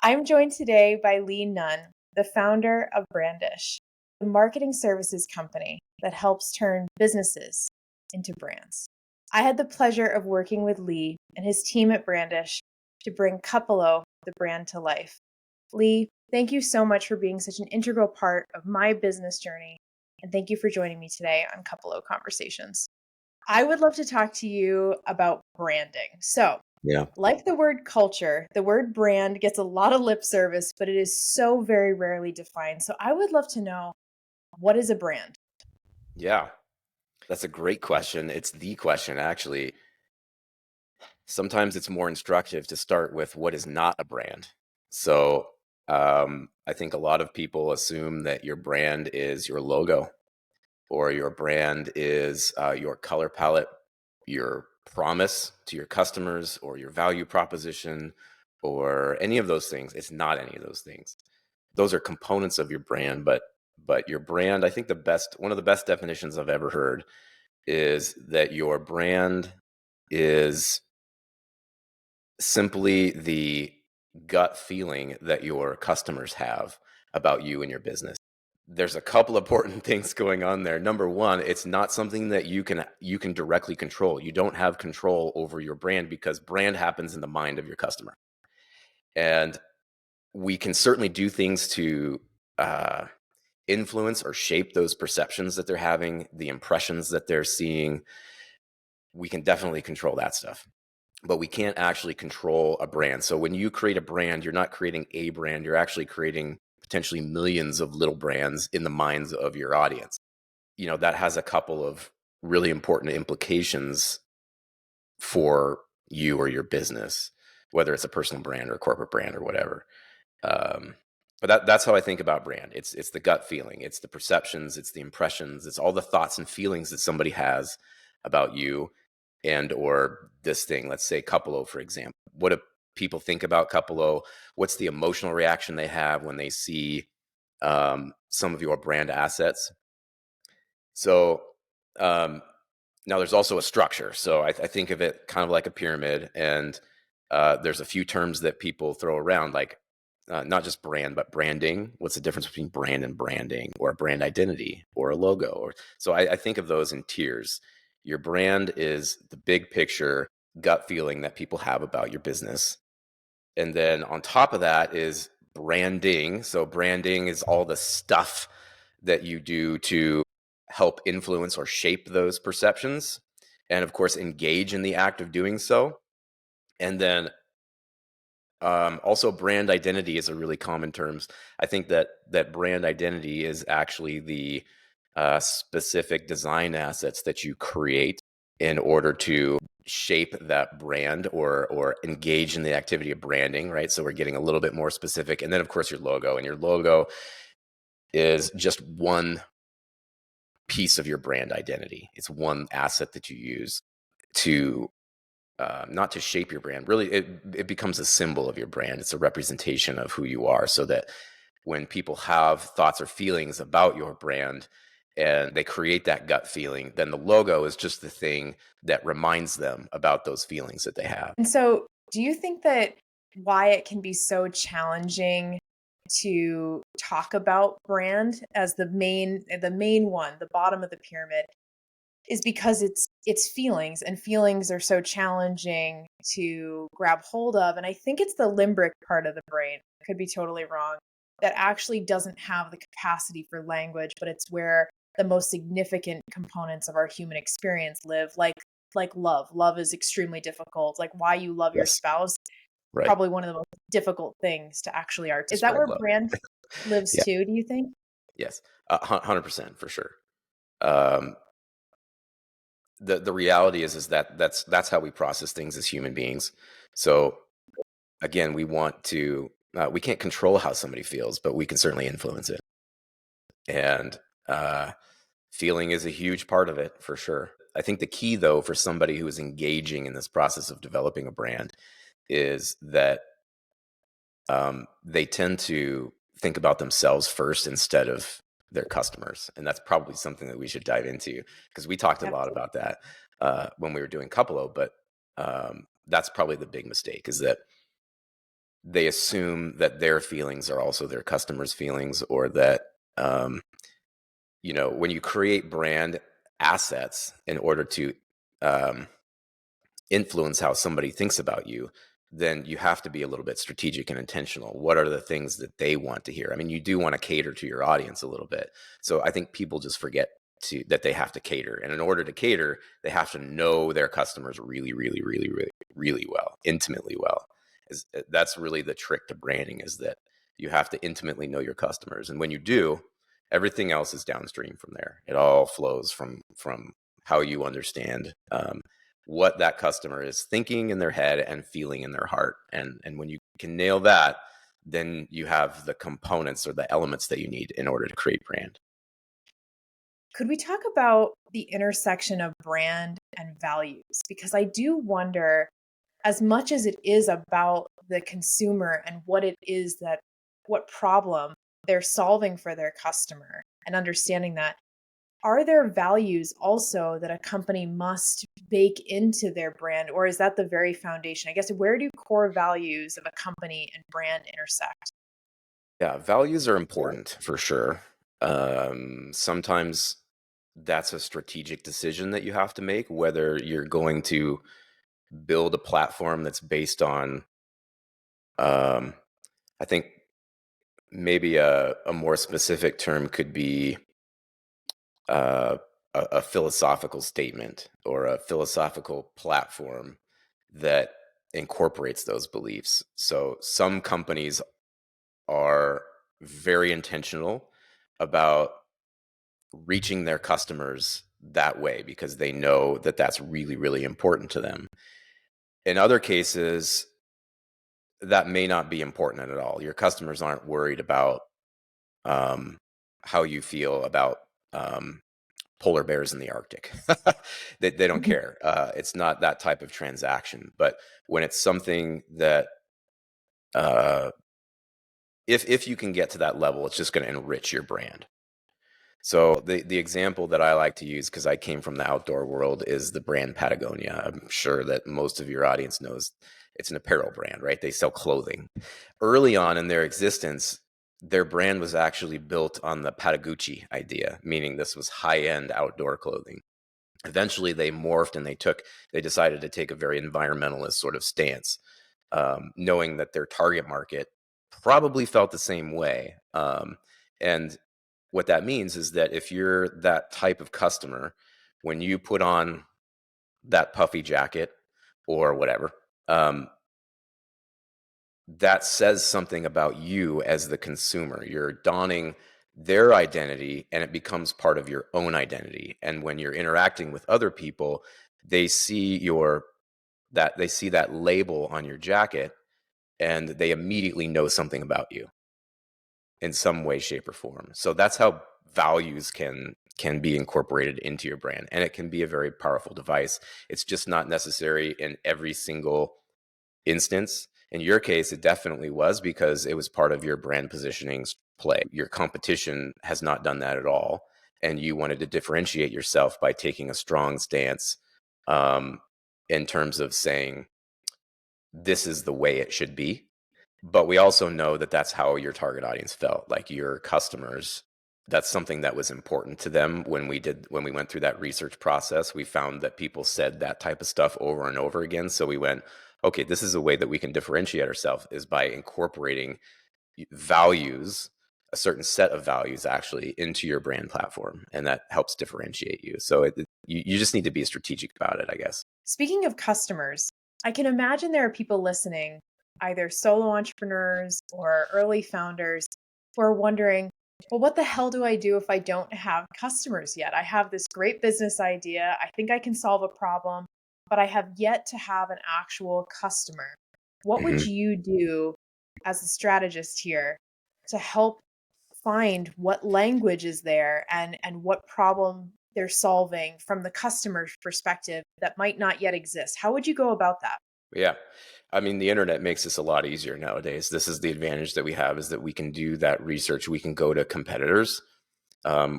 I'm joined today by Leigh Nunn, the founder of Brandish, a marketing services company that helps turn businesses into brands. I had the pleasure of working with Leigh and his team at Brandish to bring Cupalo, the brand, to life. Leigh, thank you so much for being such an integral part of my business journey, and thank you for joining me today on Cupalo Conversations. I would love to talk to you about branding. So, Yeah. like the word culture, the word brand gets a lot of lip service, but it is so very rarely defined. So I would love to know, what is a brand? Yeah. That's a great question. It's the question, actually. Sometimes it's more instructive to start with what is not a brand. So I think a lot of people assume that your brand is your logo, or your brand is your color palette, your promise to your customers, or your value proposition, or any of those things. It's not any of those things. Those are components of your brand, but your brand, I think one of the best definitions I've ever heard is that your brand is simply the gut feeling that your customers have about you and your business. There's a couple important things going on there. Number one, it's not something that you can directly control. You don't have control over your brand, because brand happens in the mind of your customer. And we can certainly do things to uh, influence or shape those perceptions that they're having, the impressions that they're seeing. We can definitely control that stuff, but we can't actually control a brand. So when you create a brand, you're not creating a brand, you're actually creating potentially millions of little brands in the minds of your audience. That has a couple of really important implications for you or your business, whether it's a personal brand or a corporate brand or whatever. Um, but that's how I think about brand. It's the gut feeling, it's the perceptions, it's the impressions, it's all the thoughts and feelings that somebody has about you and or this thing. Let's say Cupalo, for example. What do people think about Cupalo? What's the emotional reaction they have when they see some of your brand assets? So um, now there's also a structure. So I think of it kind of like a pyramid, and there's a few terms that people throw around, like not just brand, but branding. What's the difference between brand and branding, or a brand identity, or a logo? So I think of those in tiers. Your brand is the big picture gut feeling that people have about your business. And then on top of that is branding. So branding is all the stuff that you do to help influence or shape those perceptions. And of course, engage in the act of doing so. And then also, brand identity is a really common term. I think that brand identity is actually the specific design assets that you create in order to shape that brand or engage in the activity of branding, right? So we're getting a little bit more specific. And then, of course, your logo. And your logo is just one piece of your brand identity. It's one asset that you use to not to shape your brand. Really, it becomes a symbol of your brand. It's a representation of who you are, so that when people have thoughts or feelings about your brand and they create that gut feeling, then the logo is just the thing that reminds them about those feelings that they have. And so, do you think that why it can be so challenging to talk about brand as the main one, the bottom of the pyramid, is because it's feelings, and feelings are so challenging to grab hold of. And I think it's the limbic part of the brain, could be totally wrong, that actually doesn't have the capacity for language, but it's where the most significant components of our human experience live, like love is extremely difficult. Like, why you love your Yes, spouse, right. probably one of the most difficult things to actually art. Is that Describe where love. brand lives Yeah. too, do you think? Yes. 100% for sure. Um, the reality is that that's how we process things as human beings. So again, we can't control how somebody feels, but we can certainly influence it. And feeling is a huge part of it, for sure. I think the key, though, for somebody who is engaging in this process of developing a brand is that they tend to think about themselves first instead of their customers. And that's probably something that we should dive into, because we talked a lot Absolutely. about that when we were doing Cupalo. But that's probably the big mistake, is that they assume that their feelings are also their customers' feelings, or that, um, when you create brand assets in order to um, influence how somebody thinks about you, then you have to be a little bit strategic and intentional. What are the things that they want to hear? I mean, you do want to cater to your audience a little bit. So I think people just forget that they have to cater. And in order to cater, they have to know their customers really, really, really, really, really well, intimately well. That's really the trick to branding, is that you have to intimately know your customers. And when you do, everything else is downstream from there. It all flows from how you understand what that customer is thinking in their head and feeling in their heart. And when you can nail that, then you have the components or the elements that you need in order to create brand. Could we talk about the intersection of brand and values? Because I do wonder, as much as it is about the consumer and what problem they're solving for their customer and understanding that, are there values also that a company must bake into their brand, or is that the very foundation? I guess, where do core values of a company and brand intersect? Yeah, values are important for sure. Sometimes that's a strategic decision that you have to make, whether you're going to build a platform that's based on, um, I think maybe a more specific term could be uh, a philosophical statement or a philosophical platform that incorporates those beliefs. So some companies are very intentional about reaching their customers that way because they know that that's really, really important to them. In other cases, that may not be important at all. Your customers aren't worried about um, how you feel about um, polar bears in the Arctic. They don't Mhm. care. It's not that type of transaction. But when it's something that, uh, if you can get to that level, it's just going to enrich your brand. So the example that I like to use, because I came from the outdoor world, is the brand Patagonia. I'm sure that most of your audience knows it's an apparel brand, right? They sell clothing. Early on in their existence, their brand was actually built on the Patagucci idea, meaning this was high-end outdoor clothing. Eventually, they morphed and they decided to take a very environmentalist sort of stance, knowing that their target market probably felt the same way. And what that means is that if you're that type of customer, when you put on that puffy jacket or whatever, um, that says something about you as the consumer. You're donning their identity and it becomes part of your own identity. And when you're interacting with other people, they see they see that label on your jacket and they immediately know something about you in some way, shape, or form. So that's how values can be incorporated into your brand, and it can be a very powerful device. It's just not necessary in every single instance. In your case, it definitely was because it was part of your brand positioning's play. Your competition has not done that at all, and you wanted to differentiate yourself by taking a strong stance um, in terms of saying this is the way it should be. But we also know that that's how your target audience felt, like your customers. That's something that was important to them when we went through that research process. We found that people said that type of stuff over and over again. So we went, okay, this is a way that we can differentiate ourselves, is by incorporating values, a certain set of values actually, into your brand platform, and that helps differentiate you. So you just need to be strategic about it, I guess. Speaking of customers, I can imagine there are people listening, either solo entrepreneurs or early founders, who are wondering, well, what the hell do I do if I don't have customers yet? I have this great business idea. I think I can solve a problem, but I have yet to have an actual customer. What would Mhm. you do as a strategist here to help find what language is there and what problem they're solving from the customer's perspective that might not yet exist? How would you go about that? Yeah. I mean, the internet makes this a lot easier nowadays. This is the advantage that we have, is that we can do that research. We can go to competitors.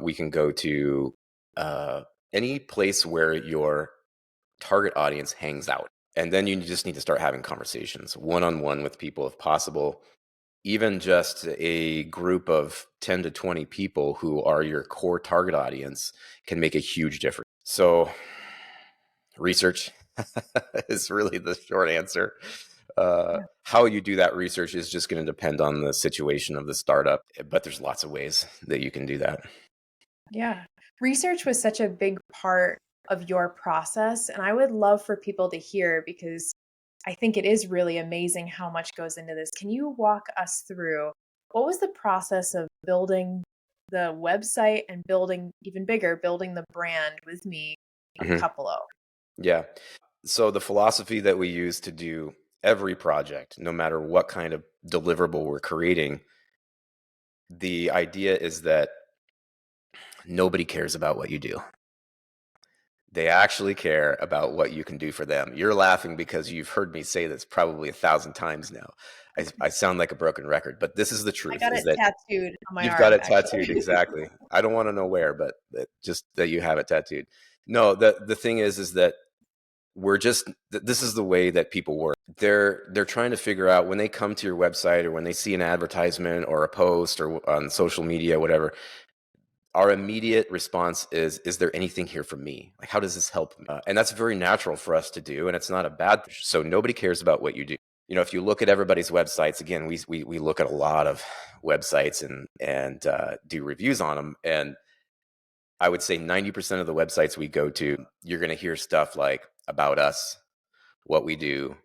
We can go to uh, any place where your target audience hangs out. And then you just need to start having conversations one-on-one with people if possible. Even just a group of 10 to 20 people who are your core target audience can make a huge difference. So research is really the short answer. How you do that research is just going to depend on the situation of the startup, but there's lots of ways that you can do that. Yeah. Research was such a big part of your process, and I would love for people to hear because I think it is really amazing how much goes into this. Can you walk us through what was the process of building the website and building even bigger, building the brand with me in Mhm. Cupalo? Yeah. So the philosophy that we use to do every project, no matter what kind of deliverable we're creating, the idea is that nobody cares about what you do. They actually care about what you can do for them. You're laughing because you've heard me say this probably 1,000 times now. I sound like a broken record, but this is the I truth, got is it that tattooed on my you've got arm, it tattooed. actually. Exactly. I don't want to know where, but just that you have it tattooed. No, the thing is that we're just this is the way that people work. They're trying to figure out when they come to your website or when they see an advertisement or a post or on social media, whatever. Our immediate response is there anything here for me? Like, how does this help me? And that's very natural for us to do, and it's not a bad thing. So nobody cares about what you do. If you look at everybody's websites, again, we look at a lot of websites and do reviews on them, and I would say 90% of the websites we go to, you're going to hear stuff like about us, what we do,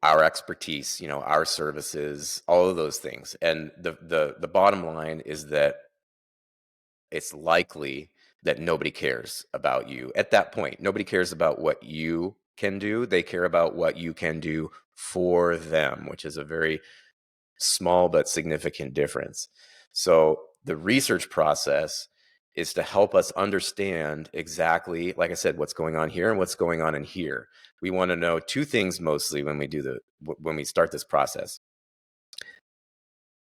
our expertise, our services, all of those things. And the bottom line is that it's likely that nobody cares about you at that point. Nobody cares about what you can do. They care about what you can do for them, which is a very small but significant difference. So the research process is to help us understand exactly, like I said, what's going on here and what's going on in here. We want to know two things mostly when we start this process.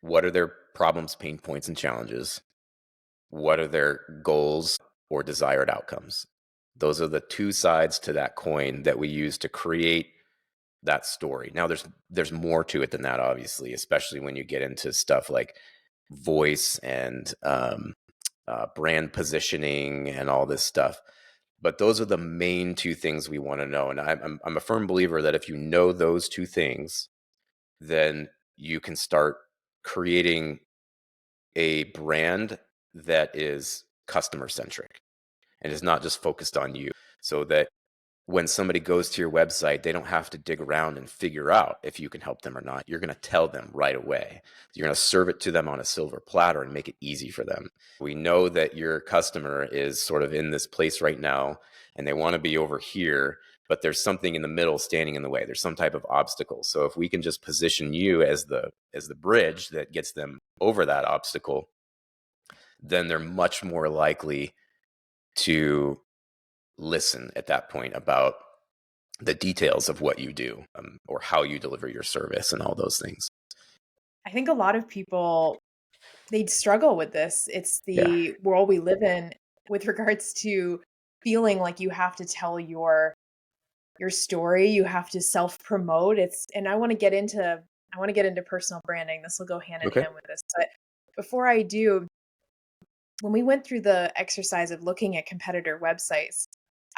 What are their problems, pain points, and challenges? What are their goals or desired outcomes? Those are the two sides to that coin that we use to create that story. Now there's more to it than that, obviously, especially when you get into stuff like voice and brand positioning and all this stuff. But those are the main two things we want to know. And I'm a firm believer that if you know those two things, then you can start creating a brand that is customer centric and is not just focused on you, so that when somebody goes to your website, they don't have to dig around and figure out if you can help them or not. You're going to tell them right away. You're going to serve it to them on a silver platter and make it easy for them. We know that your customer is sort of in this place right now and they want to be over here, but there's something in the middle standing in the way. There's some type of obstacle. So if we can just position you as the bridge that gets them over that obstacle, then they're much more likely to listen at that point about the details of what you do, or how you deliver your service and all those things. I think a lot of people they'd struggle with this. It's Yeah. the world we live in with regards to feeling like you have to tell your story, you have to self-promote. And I want to get into personal branding. This will go hand in Okay. hand with this. But before I do, when we went through the exercise of looking at competitor websites,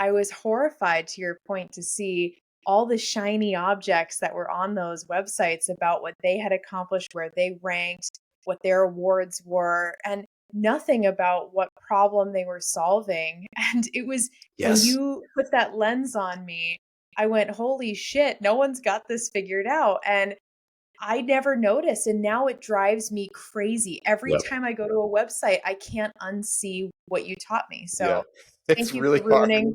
I was horrified, to your point, to see all the shiny objects that were on those websites about what they had accomplished, where they ranked, what their awards were, and nothing about what problem they were solving. And it was when Yes. you put that lens on me, I went, holy shit, no one's got this figured out. And I never noticed, and now it drives me crazy. Every Yep. time I go to a website, I can't unsee what you taught me. Yeah. So, It's thank you really for hard. ruining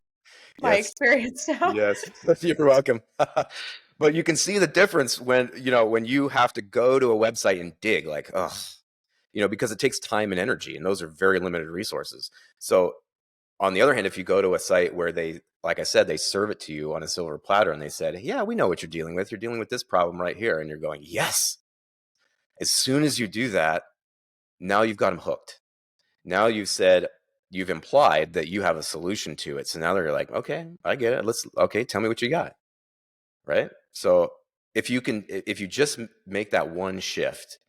my Yes. experience now. Yes. You're welcome. But you can see the difference when you have to go to a website and dig, like, oh, because it takes time and energy, and those are very limited resources. So on the other hand, if you go to a site where they, like I said, they serve it to you on a silver platter and they said, yeah, we know what you're dealing with. You're dealing with this problem right here. And you're going, yes. As soon as you do that, now you've got them hooked. Now you've implied that you have a solution to it. So now they're like, okay, I get it. Okay, tell me what you got. right? So if you just make that one shift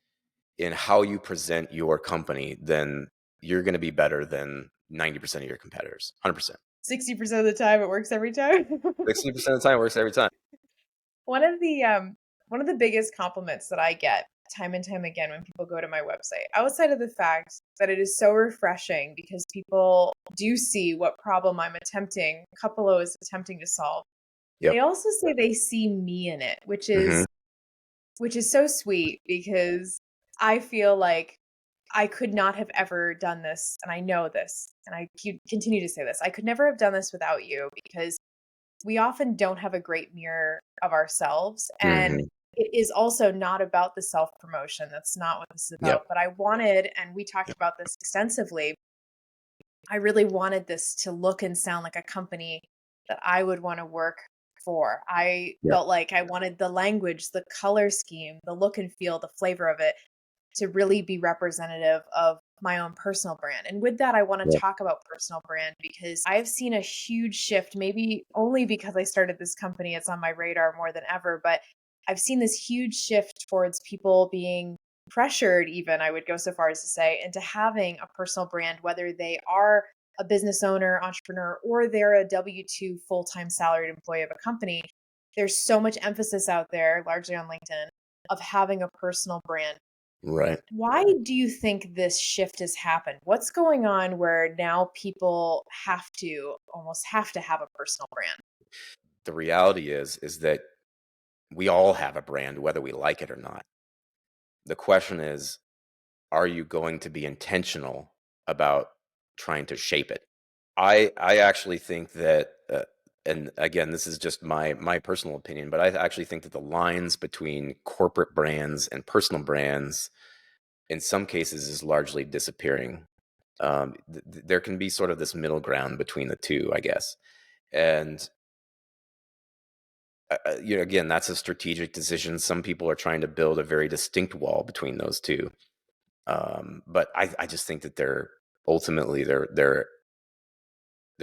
in how you present your company, then you're going to be better than 90% of your competitors. 100%. 60% of the time, it works every time. 60% of the time, it works every time. One of the biggest compliments that I get time and time again when people go to my website, outside of the fact that it is so refreshing because people do see what problem Cupalo is attempting to solve. Yep. They also say they see me in it, Hmm. which is so sweet because I feel like I could not have ever done this, and I know this, and I continue to say this. I could never have done this without you because we often don't have a great mirror of ourselves. And Hmm. it is also not about the self promotion. That's not what this is about. Yep. But I wanted, and we talked Yep. about this extensively, I really wanted this to look and sound like a company that I would want to work for. I Yep. felt like I wanted the language, the color scheme, the look and feel, the flavor of it to really be representative of my own personal brand. And with that, I want to Yep. talk about personal brand because I've seen a huge shift, maybe only because I started this company, it's on my radar more than ever, but I've seen this huge shift towards people being pressured, even I would go so far as to say, into having a personal brand, whether they are a business owner, entrepreneur, or they're a W 2 full time salaried employee of a company. There's so much emphasis out there, largely on LinkedIn, of having a personal brand. Right. Why do you think this shift has happened? What's going on where now people almost have to have a personal brand? The reality is that we all have a brand, whether we like it or not. The question is, are you going to be intentional about trying to shape it? I actually think that, and again, this is just my personal opinion, but I actually think that the lines between corporate brands and personal brands, in some cases, is largely disappearing. There can be sort of this middle ground between the two, I guess, and again, that's a strategic decision. Some people are trying to build a very distinct wall between those two, but I just think that they're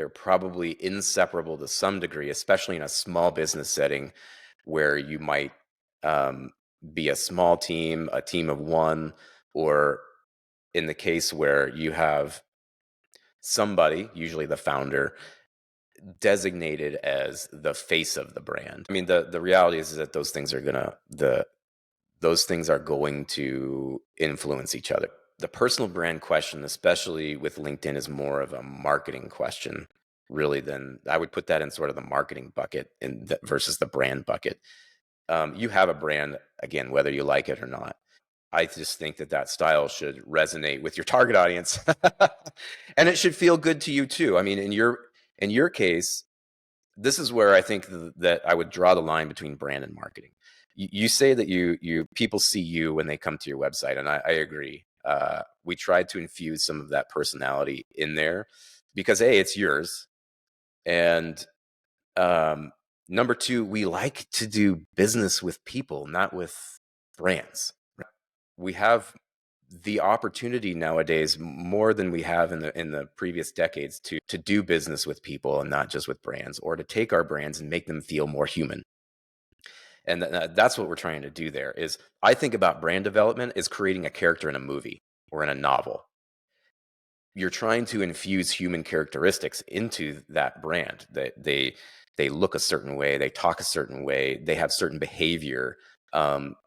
probably inseparable to some degree, especially in a small business setting where you might be a small team, a team of one, or in the case where you have somebody, usually the founder, designated as the face of the brand. I mean, the reality is that those things are going to influence each other. The personal brand question, especially with LinkedIn, is more of a marketing question, really, than I would put that in sort of the marketing bucket versus the brand bucket. You have a brand, again, whether you like it or not. I just think that style should resonate with your target audience, and it should feel good to you too. I mean, in your case, this is where I think that I would draw the line between brand and marketing. You say that you people see you when they come to your website, and I agree. We tried to infuse some of that personality in there because it's yours, and um, number two, we like to do business with people, not with brands. We have the opportunity nowadays more than we have in the previous decades to do business with people and not just with brands, or to take our brands and make them feel more human. And that's what we're trying to do there. Is I think about brand development as creating a character in a movie or in a novel. You're trying to infuse human characteristics into that brand. That they look a certain way, they talk a certain way, they have certain behavior.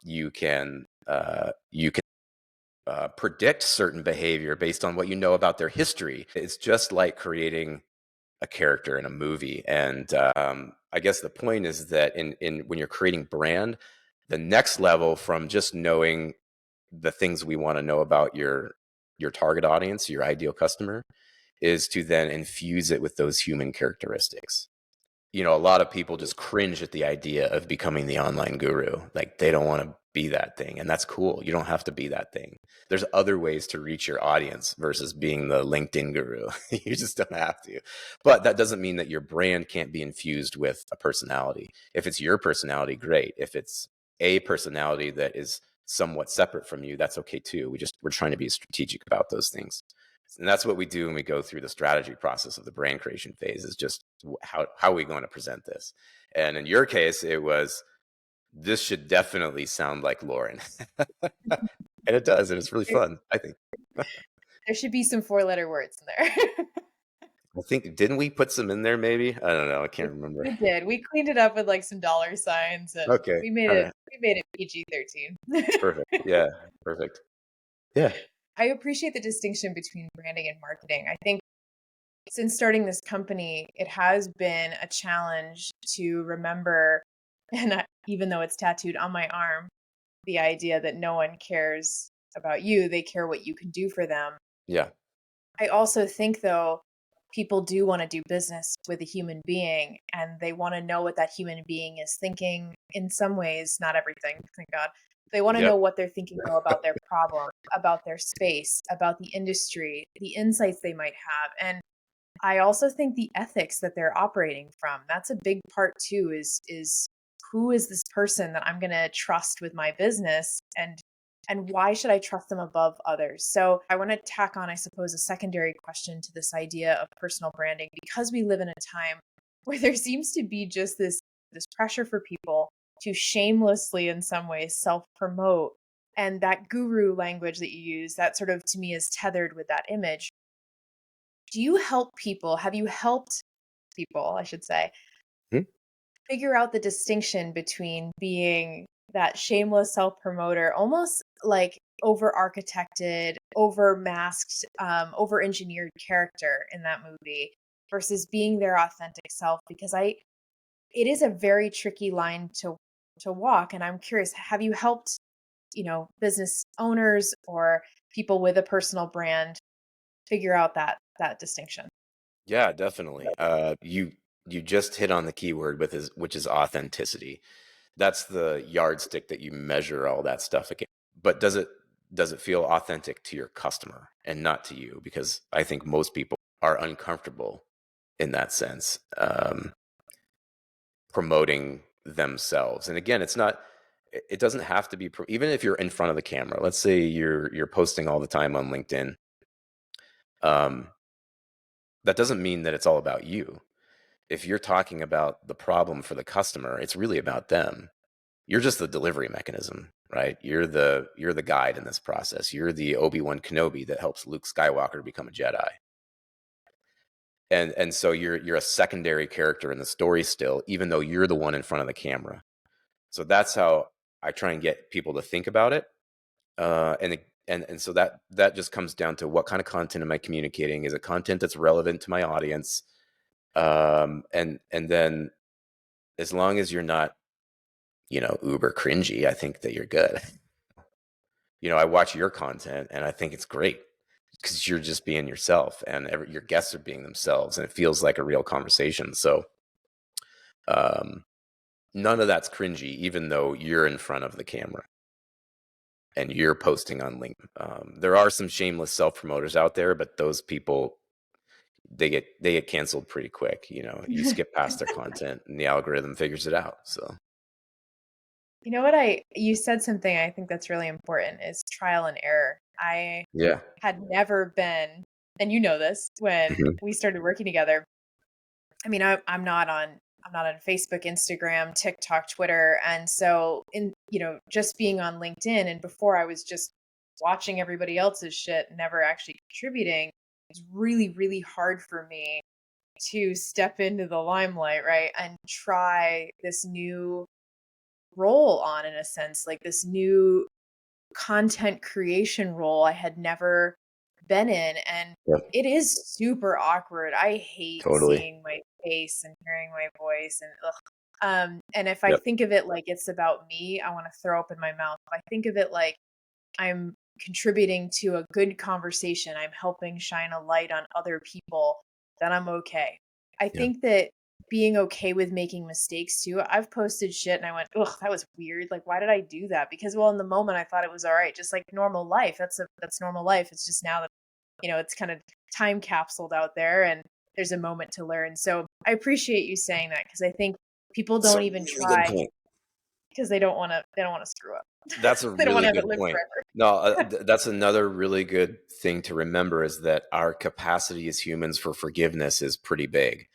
You can predict certain behavior based on what you know about their history. It's just like creating a character in a movie. And I guess the point is that in when you're creating brand, the next level from just knowing the things we want to know about your target audience, your ideal customer, is to then infuse it with those human characteristics. A lot of people just cringe at the idea of becoming the online guru. Like, they don't want to be that thing. And that's cool. You don't have to be that thing. There's other ways to reach your audience versus being the LinkedIn guru. You just don't have to. But that doesn't mean that your brand can't be infused with a personality. If it's your personality, great. If it's a personality that is somewhat separate from you, that's okay too. We're trying to be strategic about those things. And that's what we do when we go through the strategy process of the brand creation phase, is just how are we going to present this? And in your case, it was, this should definitely sound like Lauren. And it does, and it's really fun, I think. There should be some 4-letter words in there. I think, didn't we put some in there maybe? I don't know, I We can't remember. we did. We cleaned it up with, like, some dollar signs, and Okay, all right, we made it PG-13. perfect. Yeah, perfect. Yeah, I appreciate the distinction between branding and marketing. I think since starting this company, it has been a challenge to remember, and even though it's tattooed on my arm, the idea that no one cares about you, they care what you can do for them. yeah, I also think, though, people do want to do business with a human being, and they want to know what that human being is thinking in some ways, not everything, thank God. They want to yep, know what they're thinking, though, about their problem, about their space, about the industry, the insights they might have. And I also think the ethics that they're operating from, that's a big part too, is who is this person that I'm going to trust with my business, and why should I trust them above others? So I want to tack on, I suppose, a secondary question to this idea of personal branding, because we live in a time where there seems to be just this pressure for people to shamelessly, in some ways, self-promote. And that guru language that you use, that sort of to me is tethered with that image. Do you help people? Have you helped people, I should say, hmm, figure out the distinction between being that shameless self promoter, almost like over architected, over masked, over engineered character in that movie, versus being their authentic self? Because it is a very tricky line to walk. And I'm curious, have you helped, business owners or people with a personal brand figure out that distinction? yeah, definitely. You just hit on the keyword with which is authenticity. That's the yardstick that you measure all that stuff against. But does it feel authentic to your customer and not to you? Because I think most people are uncomfortable in that sense, promoting themselves. And again, it doesn't have to be even if you're in front of the camera. Let's say you're posting all the time on LinkedIn. Um, that doesn't mean that it's all about you. If you're talking about the problem for the customer, it's really about them. You're just the delivery mechanism, right? You're the guide in this process. You're the Obi-Wan Kenobi that helps Luke Skywalker become a Jedi. And so you're a secondary character in the story still, even though you're the one in front of the camera. So that's how I try and get people to think about it. And so that just comes down to, what kind of content am I communicating? Is it content that's relevant to my audience? And then, as long as you're not, uber cringy, I think that you're good. I watch your content and I think it's great because you're just being yourself, and your guests are being themselves, and it feels like a real conversation. So, um, none of that's cringy, even though you're in front of the camera and you're posting on LinkedIn. There are some shameless self promoters out there, but those people, they get canceled pretty quick. You skip past their content and the algorithm figures it out. So You know what, you said something I think that's really important, is trial and error. I yeah. had never been, and you know this, when Mhm. we started working together. I mean, I'm not on Facebook, Instagram, TikTok, Twitter, and so just being on LinkedIn, and before I was just watching everybody else's shit, never actually contributing. It's really, really hard for me to step into the limelight, right, and try this new role on, in a sense, like this new content creation role I had never been in. And Yep. it is super awkward. I hate Totally. seeing my face and hearing my voice, and ugh. And if I Yep. think of it like it's about me, I want to throw up in my mouth. If I think of it like I'm contributing to a good conversation, I'm helping shine a light on other people, then I'm okay. I Yeah. think that being okay with making mistakes too. I've posted shit and I went, ugh, that was weird. Like, why did I do that? Because, well, in the moment I thought it was all right, just like normal life. That's normal life. It's just now that it's kind of time capsuled out there, and there's a moment to learn. So I appreciate you saying that, because I think people It's a don't even really good try. point. because they don't want to screw up. That's a They don't want to really have it good live point. forever. No, that's another really good thing to remember is that our capacity as humans for forgiveness is pretty big.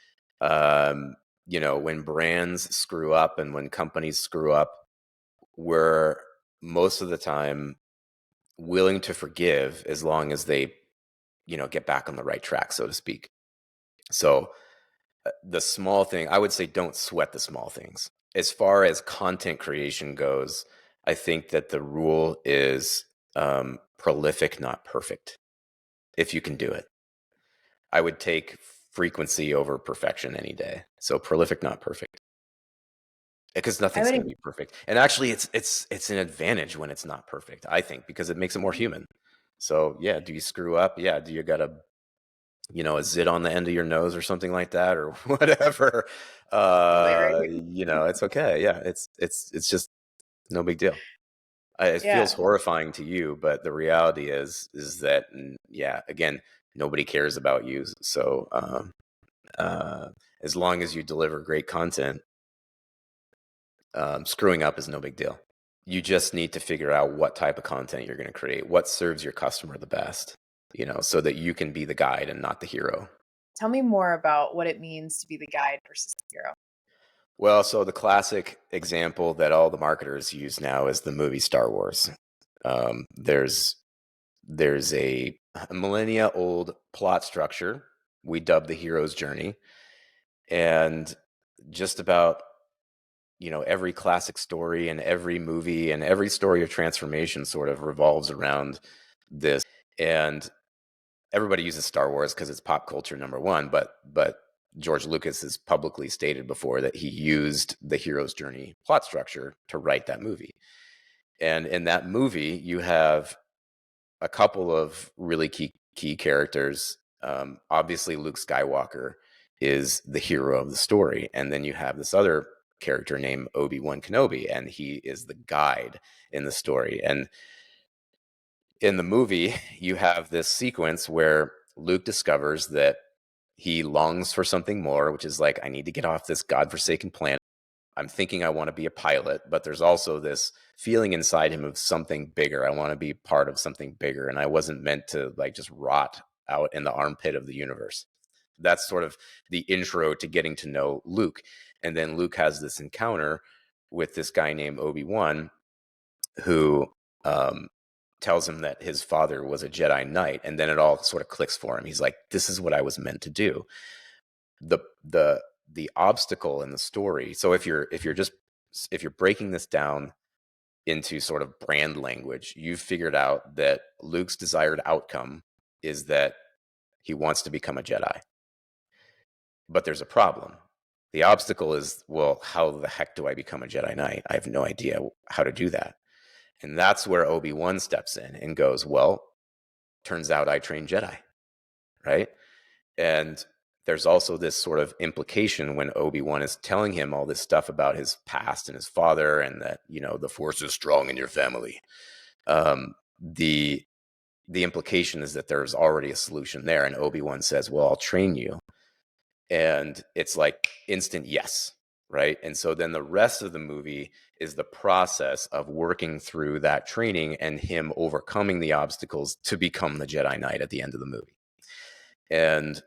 Um, when brands screw up and when companies screw up, we're most of the time willing to forgive as long as they, get back on the right track, so to speak. So the small thing, I would say don't sweat the small things. As far as content creation goes, I think that the rule is prolific, not perfect, if you can do it. I would take frequency over perfection any day. So prolific, not perfect. Because I nothing's would going to be perfect. And actually it's an advantage when it's not perfect, I think, because it makes it more human. So yeah, do you screw up? Yeah. Do you got to a zit on the end of your nose or something like that or whatever, totally right. it's okay. Yeah, it's just no big deal. It feels Yeah. horrifying to you, but the reality is that, yeah, again, nobody cares about you. So uh, as long as you deliver great content, screwing up is no big deal. You just need to figure out what type of content you're going to create, what serves your customer the best, so that you can be the guide and not the hero. Tell me more about what it means to be the guide versus the hero. Well, so the classic example that all the marketers use now is the movie Star Wars. There's a millennia old plot structure we dub the hero's journey, and just about every classic story and every movie and every story of transformation sort of revolves around this. And everybody uses Star Wars because it's pop culture number one, but George Lucas has publicly stated before that he used the hero's journey plot structure to write that movie. And in that movie, you have a couple of really key characters. Obviously, Luke Skywalker is the hero of the story, and then you have this other character named Obi-Wan Kenobi, and he is the guide in the story. And in the movie, you have this sequence where Luke discovers that he longs for something more, which is like, I need to get off this godforsaken planet. I'm thinking I want to be a pilot, but there's also this feeling inside him of something bigger. I want to be part of something bigger. And I wasn't meant to like just rot out in the armpit of the universe. That's sort of the intro to getting to know Luke. And then Luke has this encounter with this guy named Obi-Wan who tells him that his father was a Jedi Knight, and then it all sort of clicks for him. He's like, "This is what I was meant to do." The the obstacle in the story. So if you're breaking this down into sort of brand language, you've figured out that Luke's desired outcome is that he wants to become a Jedi. But there's a problem. The obstacle is, well, how the heck do I become a Jedi Knight? I have no idea how to do that. And that's where Obi-Wan steps in and goes, well, turns out I train Jedi, right? And there's also this sort of implication when Obi-Wan is telling him all this stuff about his past and his father and that, the Force is strong in your family. The implication is that there's already a solution there. And Obi-Wan says, well, I'll train you. And it's like instant yes, right? And so then the rest of the movie is the process of working through that training and him overcoming the obstacles to become the Jedi Knight at the end of the movie. And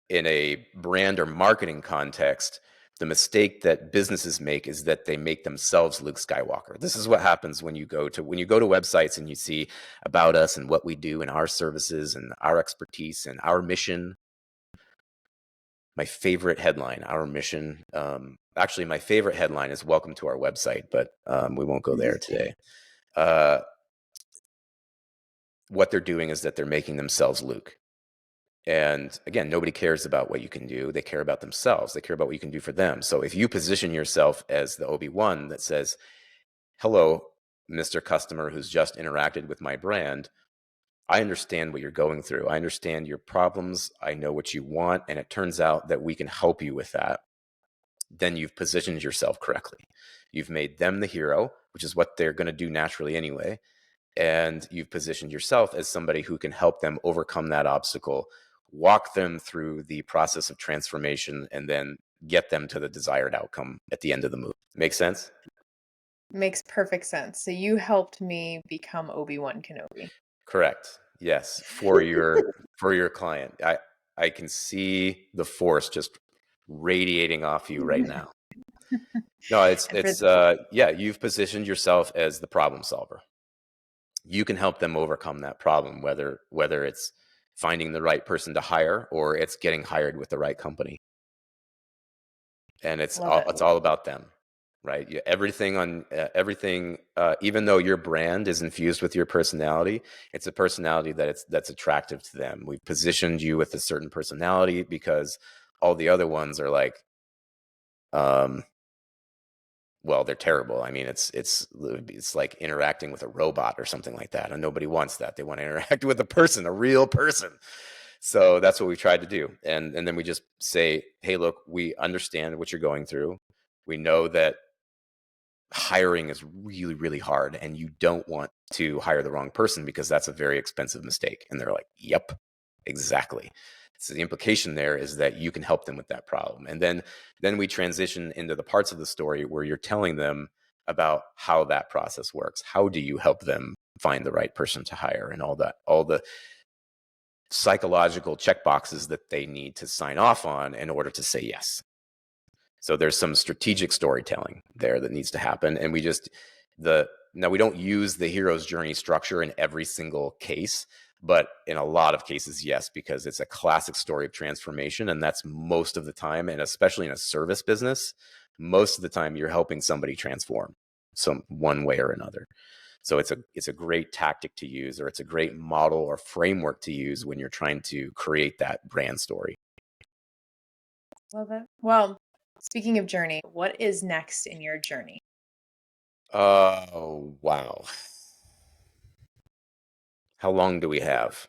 in a brand or marketing context, the mistake that businesses make is that they make themselves Luke Skywalker. This is what happens when you go to websites and you see about us and what we do and our services and our expertise and our mission. My favorite headline, our mission. Actually, my favorite headline is "Welcome to our website," but we won't go there today. What they're doing is that they're making themselves Luke. And again, nobody cares about what you can do. They care about themselves. They care about what you can do for them. So if you position yourself as the Obi-Wan that says, hello, Mr. Customer who's just interacted with my brand, I understand what you're going through. I understand your problems. I know what you want. And it turns out that we can help you with that. Then you've positioned yourself correctly. You've made them the hero, which is what they're going to do naturally anyway. And you've positioned yourself as somebody who can help them overcome that obstacle, walk them through the process of transformation, and then get them to the desired outcome at the end of the movie. Make sense? Makes perfect sense. So you helped me become Obi-Wan Kenobi. Correct. Yes, for your client. I can see the force just radiating off you right now. No, And for yeah, you've positioned yourself as the problem solver. You can help them overcome that problem, whether it's finding the right person to hire or it's getting hired with the right company. And love it. it's all about them, right? Everything on everything, even though your brand is infused with your personality, it's a personality that's attractive to them. We've positioned you with a certain personality because all the other ones are like, um, well, they're terrible. I mean, it's like interacting with a robot or something like that, and nobody wants that. They want to interact with a person, a real person. So that's what we tried to do, and then we just say, hey, look, we understand what you're going through. We know that hiring is really, really hard, and you don't want to hire the wrong person because that's a very expensive mistake. And they're like, yep, exactly. So the implication there is that you can help them with that problem. And then we transition into the parts of the story where you're telling them about how that process works. How do you help them find the right person to hire, and all the psychological checkboxes that they need to sign off on in order to say yes. So there's some strategic storytelling there that needs to happen. And now we don't use the hero's journey structure in every single case, but in a lot of cases, yes, because it's a classic story of transformation. And that's most of the time. And especially in a service business, most of the time you're helping somebody transform some one way or another. So it's a great tactic to use, or it's a great model or framework to use when you're trying to create that brand story. Love it. Well, speaking of journey, what is next in your journey? Oh, wow. How long do we have?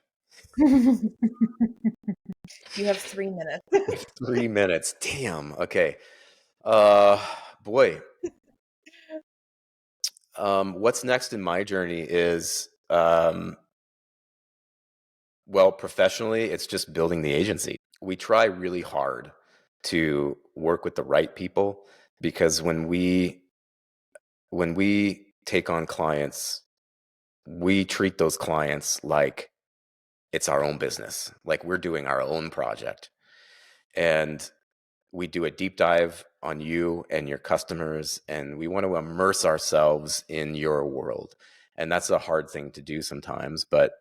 You have 3 minutes. 3 minutes. Damn. Okay. Uh, boy. What's next in my journey is, well, professionally, it's just building the agency. We try really hard to work with the right people because when we take on clients, we treat those clients like it's our own business, like we're doing our own project. And we do a deep dive on you and your customers, and we want to immerse ourselves in your world. And that's a hard thing to do sometimes, but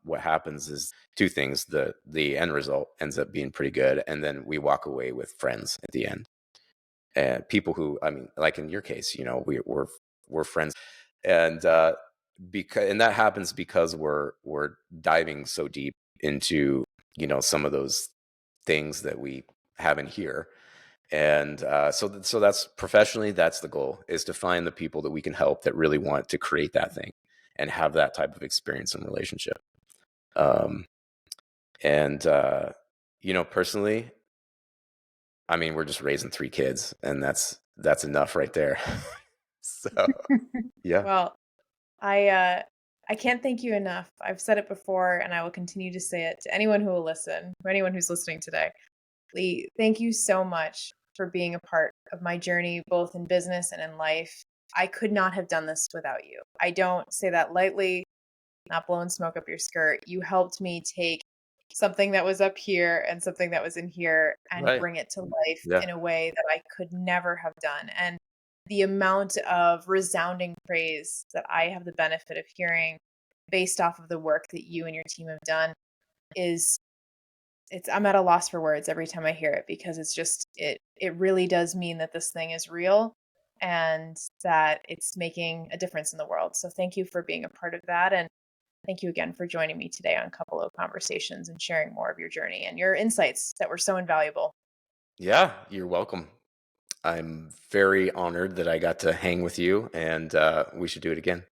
what happens is two things: the end result ends up being pretty good, and then we walk away with friends at the end, and people who, I mean, like in your case, we're friends, and and that happens because we're diving so deep into some of those things that we have in here. And so that's professionally, that's the goal, is to find the people that we can help that really want to create that thing and have that type of experience and relationship. Um, and personally, I mean, we're just raising 3 kids, and that's enough right there. So yeah. Well, I can't thank you enough. I've said it before and I will continue to say it to anyone who will listen, or anyone who's listening today. Leigh, thank you so much for being a part of my journey, both in business and in life. I could not have done this without you. I don't say that lightly, not blowing smoke up your skirt. You helped me take something that was up here and something that was in here and Right. bring it to life Yeah. in a way that I could never have done. And the amount of resounding praise that I have the benefit of hearing based off of the work that you and your team have done is I'm at a loss for words every time I hear it, because it's just it really does mean that this thing is real and that it's making a difference in the world. So thank you for being a part of that, and thank you again for joining me today on Cupalo Conversations and sharing more of your journey and your insights that were so invaluable. Yeah, you're welcome. I'm very honored that I got to hang with you, and we should do it again.